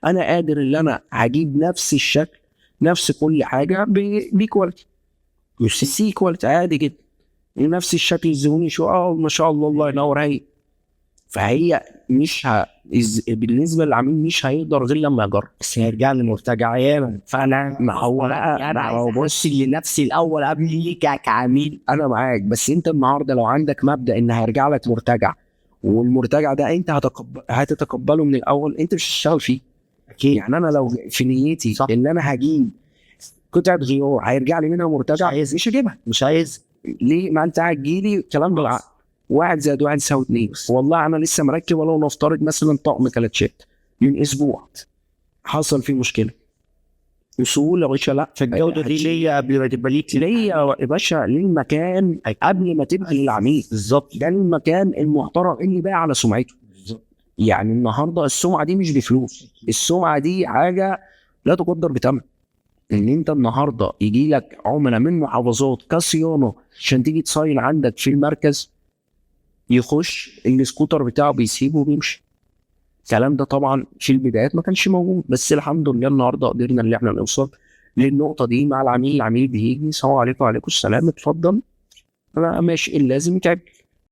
انا قادر ان انا هجيب نفس الشكل، نفس كل حاجه بكواليتي، مش سي كواليتي عادي جدا، نفس الشكل الزبون شو ما شاء الله الله ينور عليك. فهي مش بالنسبه للعميل مش هيقدر غير لما يجرب. بس هيرجع لي مرتجع ياما. فانا ما هو بقى انا عايز ابص لنفسي الاول قبل ليك كعميل. انا معاك، بس انت النهارده لو عندك مبدأ ان هيرجع لك مرتجع، والمرتجع ده انت هتتقبله من الاول، انت مش هتشتغل فيه. اكيد. يعني انا لو في نيتي صح. ان انا هجيب قطعه غيار هيرجع لي منها مرتجع، مش هجيبها. مش عايز. ليه؟ ما انت هتجيلي كلام بالعقل، 1+1=2. والله انا لسه مركب، ولو نفترض مثلا طقم كلاتشات من اسبوع، حصل فيه مشكله، وصول يا باشا، لا فالجوده دي ليا قبل ما تبقى ليك. ليا يا باشا، للمكان قبل ما تبقى للعميل. بالظبط. ده المكان المحترم اللي باقي على سمعته. يعني النهارده السمعه دي مش بفلوس، السمعه دي حاجه لا تقدر بثمن. ان انت النهارده يجي لك عملاء من محافظات كصيانه عشان تيجي تصين عندك في المركز، يخش السكوتر بتاعه بيسيبه وبيمشي. الكلام ده طبعا في البدايات ما كانش موجود، بس الحمد لله النهارده قدرنا ان احنا نوصل للنقطه دي مع العميل. العميل بيجي، السلام عليكم، وعليكم السلام، اتفضل، انا ماشي، اللي لازم يتعب.